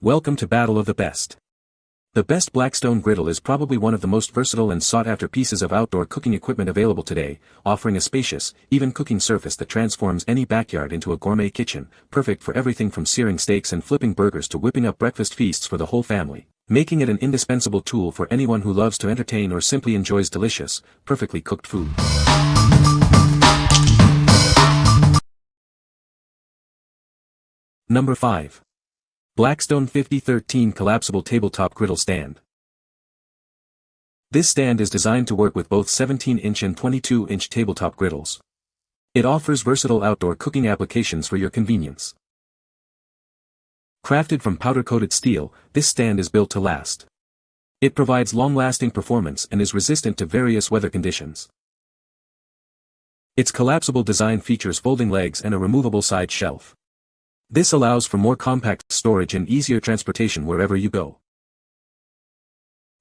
Welcome to Battle of the Best. The best Blackstone Griddle is probably one of the most versatile and sought-after pieces of outdoor cooking equipment available today, offering a spacious, even cooking surface that transforms any backyard into a gourmet kitchen, perfect for everything from searing steaks and flipping burgers to whipping up breakfast feasts for the whole family, making it an indispensable tool for anyone who loves to entertain or simply enjoys delicious, perfectly cooked food. Number 5. Blackstone 5013 Collapsible Tabletop Griddle Stand. This stand is designed to work with both 17-inch and 22-inch tabletop griddles. It offers versatile outdoor cooking applications for your convenience. Crafted from powder-coated steel, this stand is built to last. It provides long-lasting performance and is resistant to various weather conditions. Its collapsible design features folding legs and a removable side shelf. This allows for more compact storage and easier transportation wherever you go.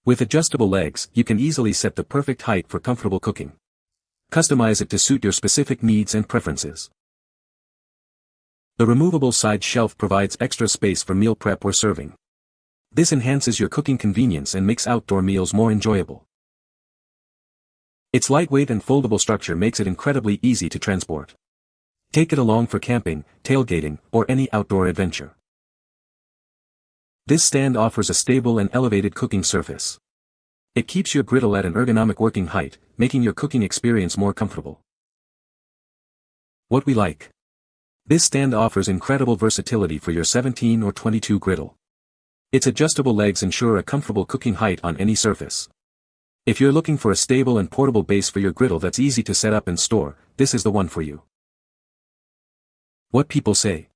With adjustable legs, you can easily set the perfect height for comfortable cooking. Customize it to suit your specific needs and preferences. The removable side shelf provides extra space for meal prep or serving. This enhances your cooking convenience and makes outdoor meals more enjoyable. Its lightweight and foldable structure makes it incredibly easy to transport. Take it along for camping, tailgating, or any outdoor adventure. This stand offers a stable and elevated cooking surface. It keeps your griddle at an ergonomic working height, making your cooking experience more comfortable. What we like. This stand offers incredible versatility for your 17 or 22 griddle. Its adjustable legs ensure a comfortable cooking height on any surface. If you're looking for a stable and portable base for your griddle that's easy to set up and store, this is the one for you. What people say.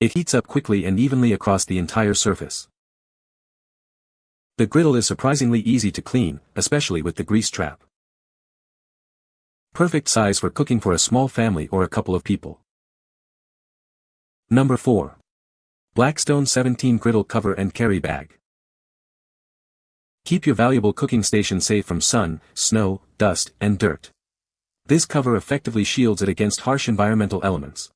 It heats up quickly and evenly across the entire surface. The griddle is surprisingly easy to clean, especially with the grease trap. Perfect size for cooking for a small family or a couple of people. Number 4. Blackstone 17 Griddle Cover and Carry Bag. Keep your valuable cooking station safe from sun, snow, dust, and dirt. This cover effectively shields it against harsh environmental elements.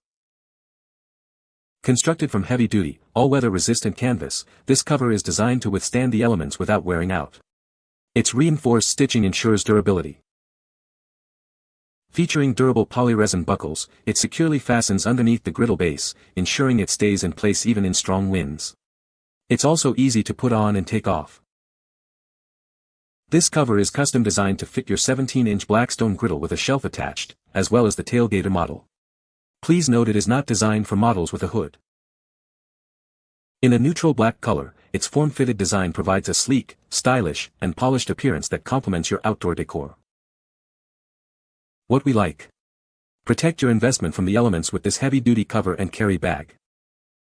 Constructed from heavy-duty, all-weather resistant canvas, this cover is designed to withstand the elements without wearing out. Its reinforced stitching ensures durability. Featuring durable polyresin buckles, it securely fastens underneath the griddle base, ensuring it stays in place even in strong winds. It's also easy to put on and take off. This cover is custom designed to fit your 17-inch Blackstone griddle with a shelf attached, as well as the tailgater model. Please note it is not designed for models with a hood. In a neutral black color, its form-fitted design provides a sleek, stylish, and polished appearance that complements your outdoor decor. What we like. Protect your investment from the elements with this heavy-duty cover and carry bag.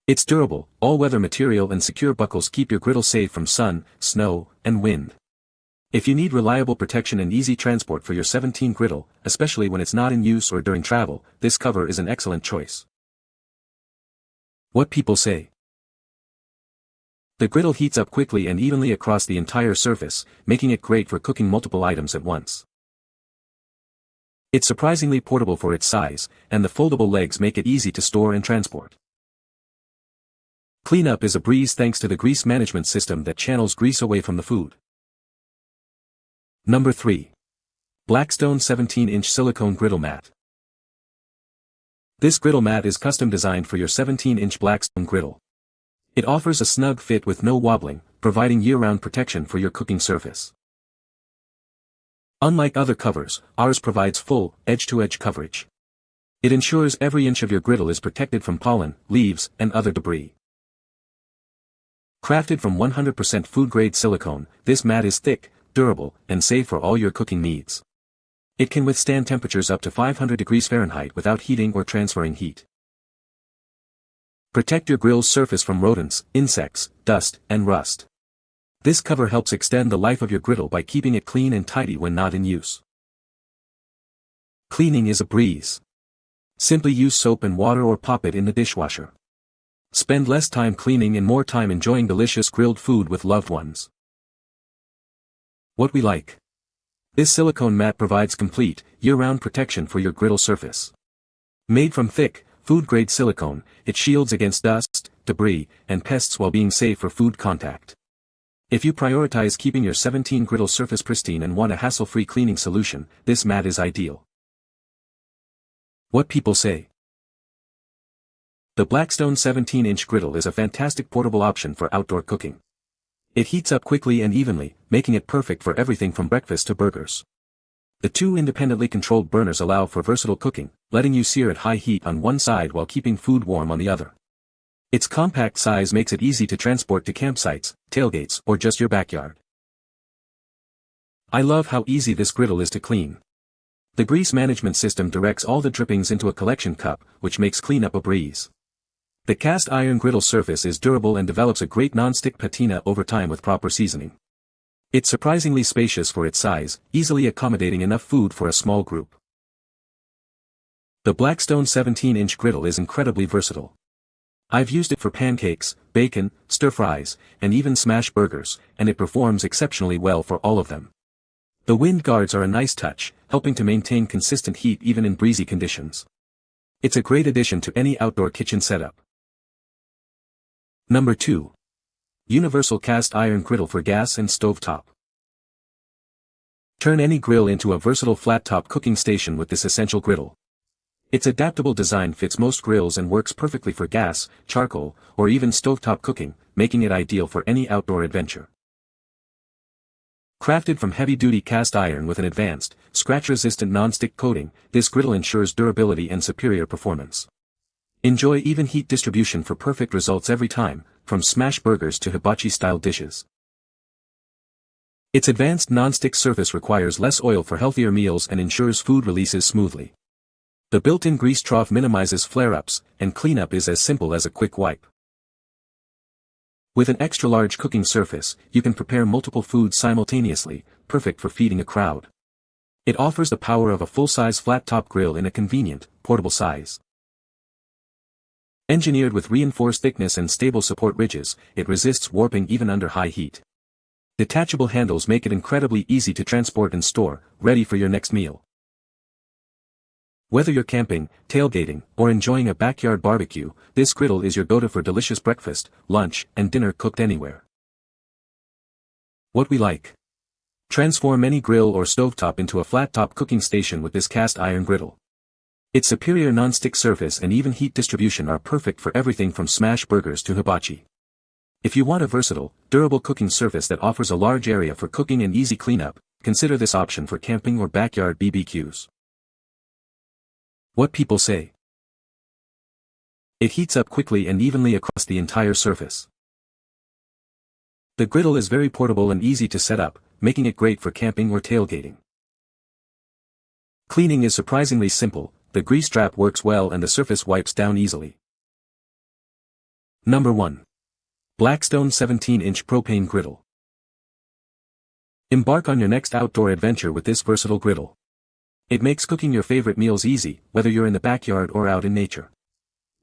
Its durable, all-weather material and secure buckles keep your griddle safe from sun, snow, and wind. If you need reliable protection and easy transport for your 17 griddle, especially when it's not in use or during travel, this cover is an excellent choice. What people say. The griddle heats up quickly and evenly across the entire surface, making it great for cooking multiple items at once. It's surprisingly portable for its size, and the foldable legs make it easy to store and transport. Cleanup is a breeze thanks to the grease management system that channels grease away from the food. Number 3. Blackstone 17-inch Silicone Griddle Mat. This griddle mat is custom designed for your 17-inch Blackstone griddle. It offers a snug fit with no wobbling, providing year-round protection for your cooking surface. Unlike other covers, ours provides full, edge-to-edge coverage. It ensures every inch of your griddle is protected from pollen, leaves, and other debris. Crafted from 100% food-grade silicone, this mat is thick, durable, and safe for all your cooking needs. It can withstand temperatures up to 500 degrees Fahrenheit without heating or transferring heat. Protect your grill's surface from rodents, insects, dust, and rust. This cover helps extend the life of your griddle by keeping it clean and tidy when not in use. Cleaning is a breeze. Simply use soap and water or pop it in the dishwasher. Spend less time cleaning and more time enjoying delicious grilled food with loved ones. What we like. This silicone mat provides complete, year-round protection for your griddle surface. Made from thick, food-grade silicone, it shields against dust, debris, and pests while being safe for food contact. If you prioritize keeping your 17 griddle surface pristine and want a hassle-free cleaning solution, this mat is ideal. What people say. The Blackstone 17-inch griddle is a fantastic portable option for outdoor cooking. It heats up quickly and evenly, making it perfect for everything from breakfast to burgers. The two independently controlled burners allow for versatile cooking, letting you sear at high heat on one side while keeping food warm on the other. Its compact size makes it easy to transport to campsites, tailgates, or just your backyard. I love how easy this griddle is to clean. The grease management system directs all the drippings into a collection cup, which makes cleanup a breeze. The cast iron griddle surface is durable and develops a great non-stick patina over time with proper seasoning. It's surprisingly spacious for its size, easily accommodating enough food for a small group. The Blackstone 17-inch griddle is incredibly versatile. I've used it for pancakes, bacon, stir-fries, and even smash burgers, and it performs exceptionally well for all of them. The wind guards are a nice touch, helping to maintain consistent heat even in breezy conditions. It's a great addition to any outdoor kitchen setup. Number 2. Universal Cast Iron Griddle for Gas and Stovetop. Turn any grill into a versatile flat-top cooking station with this essential griddle. Its adaptable design fits most grills and works perfectly for gas, charcoal, or even stovetop cooking, making it ideal for any outdoor adventure. Crafted from heavy-duty cast iron with an advanced, scratch-resistant non-stick coating, this griddle ensures durability and superior performance. Enjoy even heat distribution for perfect results every time, from smash burgers to hibachi-style dishes. Its advanced non-stick surface requires less oil for healthier meals and ensures food releases smoothly. The built-in grease trough minimizes flare-ups, and cleanup is as simple as a quick wipe. With an extra-large cooking surface, you can prepare multiple foods simultaneously, perfect for feeding a crowd. It offers the power of a full-size flat-top grill in a convenient, portable size. Engineered with reinforced thickness and stable support ridges, it resists warping even under high heat. Detachable handles make it incredibly easy to transport and store, ready for your next meal. Whether you're camping, tailgating, or enjoying a backyard barbecue, this griddle is your go-to for delicious breakfast, lunch, and dinner cooked anywhere. What we like. Transform any grill or stovetop into a flat-top cooking station with this cast iron griddle. Its superior non-stick surface and even heat distribution are perfect for everything from smash burgers to hibachi. If you want a versatile, durable cooking surface that offers a large area for cooking and easy cleanup, consider this option for camping or backyard BBQs. What people say. It heats up quickly and evenly across the entire surface. The griddle is very portable and easy to set up, making it great for camping or tailgating. Cleaning is surprisingly simple, the grease strap works well and the surface wipes down easily. Number 1. Blackstone 17-inch Propane Griddle. Embark on your next outdoor adventure with this versatile griddle. It makes cooking your favorite meals easy, whether you're in the backyard or out in nature.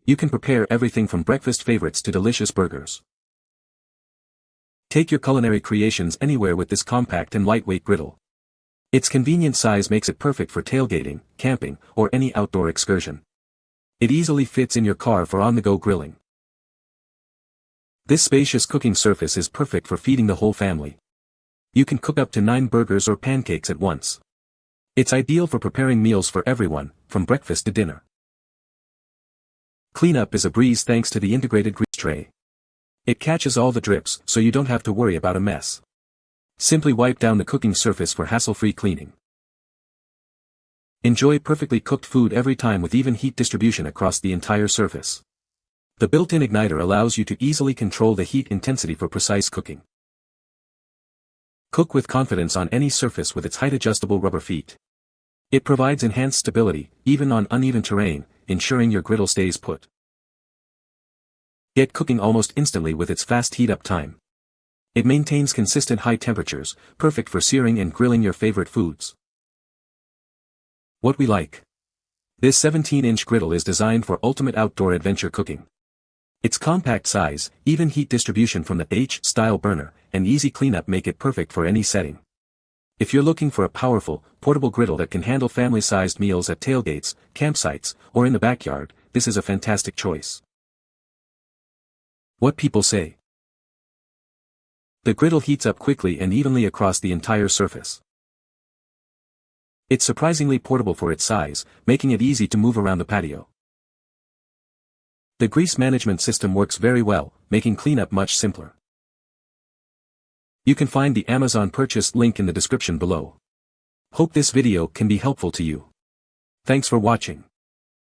You can prepare everything from breakfast favorites to delicious burgers. Take your culinary creations anywhere with this compact and lightweight griddle. Its convenient size makes it perfect for tailgating, camping, or any outdoor excursion. It easily fits in your car for on-the-go grilling. This spacious cooking surface is perfect for feeding the whole family. You can cook up to 9 burgers or pancakes at once. It's ideal for preparing meals for everyone, from breakfast to dinner. Cleanup is a breeze thanks to the integrated grease tray. It catches all the drips so you don't have to worry about a mess. Simply wipe down the cooking surface for hassle-free cleaning. Enjoy perfectly cooked food every time with even heat distribution across the entire surface. The built-in igniter allows you to easily control the heat intensity for precise cooking. Cook with confidence on any surface with its height-adjustable rubber feet. It provides enhanced stability, even on uneven terrain, ensuring your griddle stays put. Get cooking almost instantly with its fast heat-up time. It maintains consistent high temperatures, perfect for searing and grilling your favorite foods. What we like. This 17-inch griddle is designed for ultimate outdoor adventure cooking. Its compact size, even heat distribution from the H-style burner, and easy cleanup make it perfect for any setting. If you're looking for a powerful, portable griddle that can handle family-sized meals at tailgates, campsites, or in the backyard, this is a fantastic choice. What people say. The griddle heats up quickly and evenly across the entire surface. It's surprisingly portable for its size, making it easy to move around the patio. The grease management system works very well, making cleanup much simpler. You can find the Amazon purchase link in the description below. Hope this video can be helpful to you. Thanks for watching.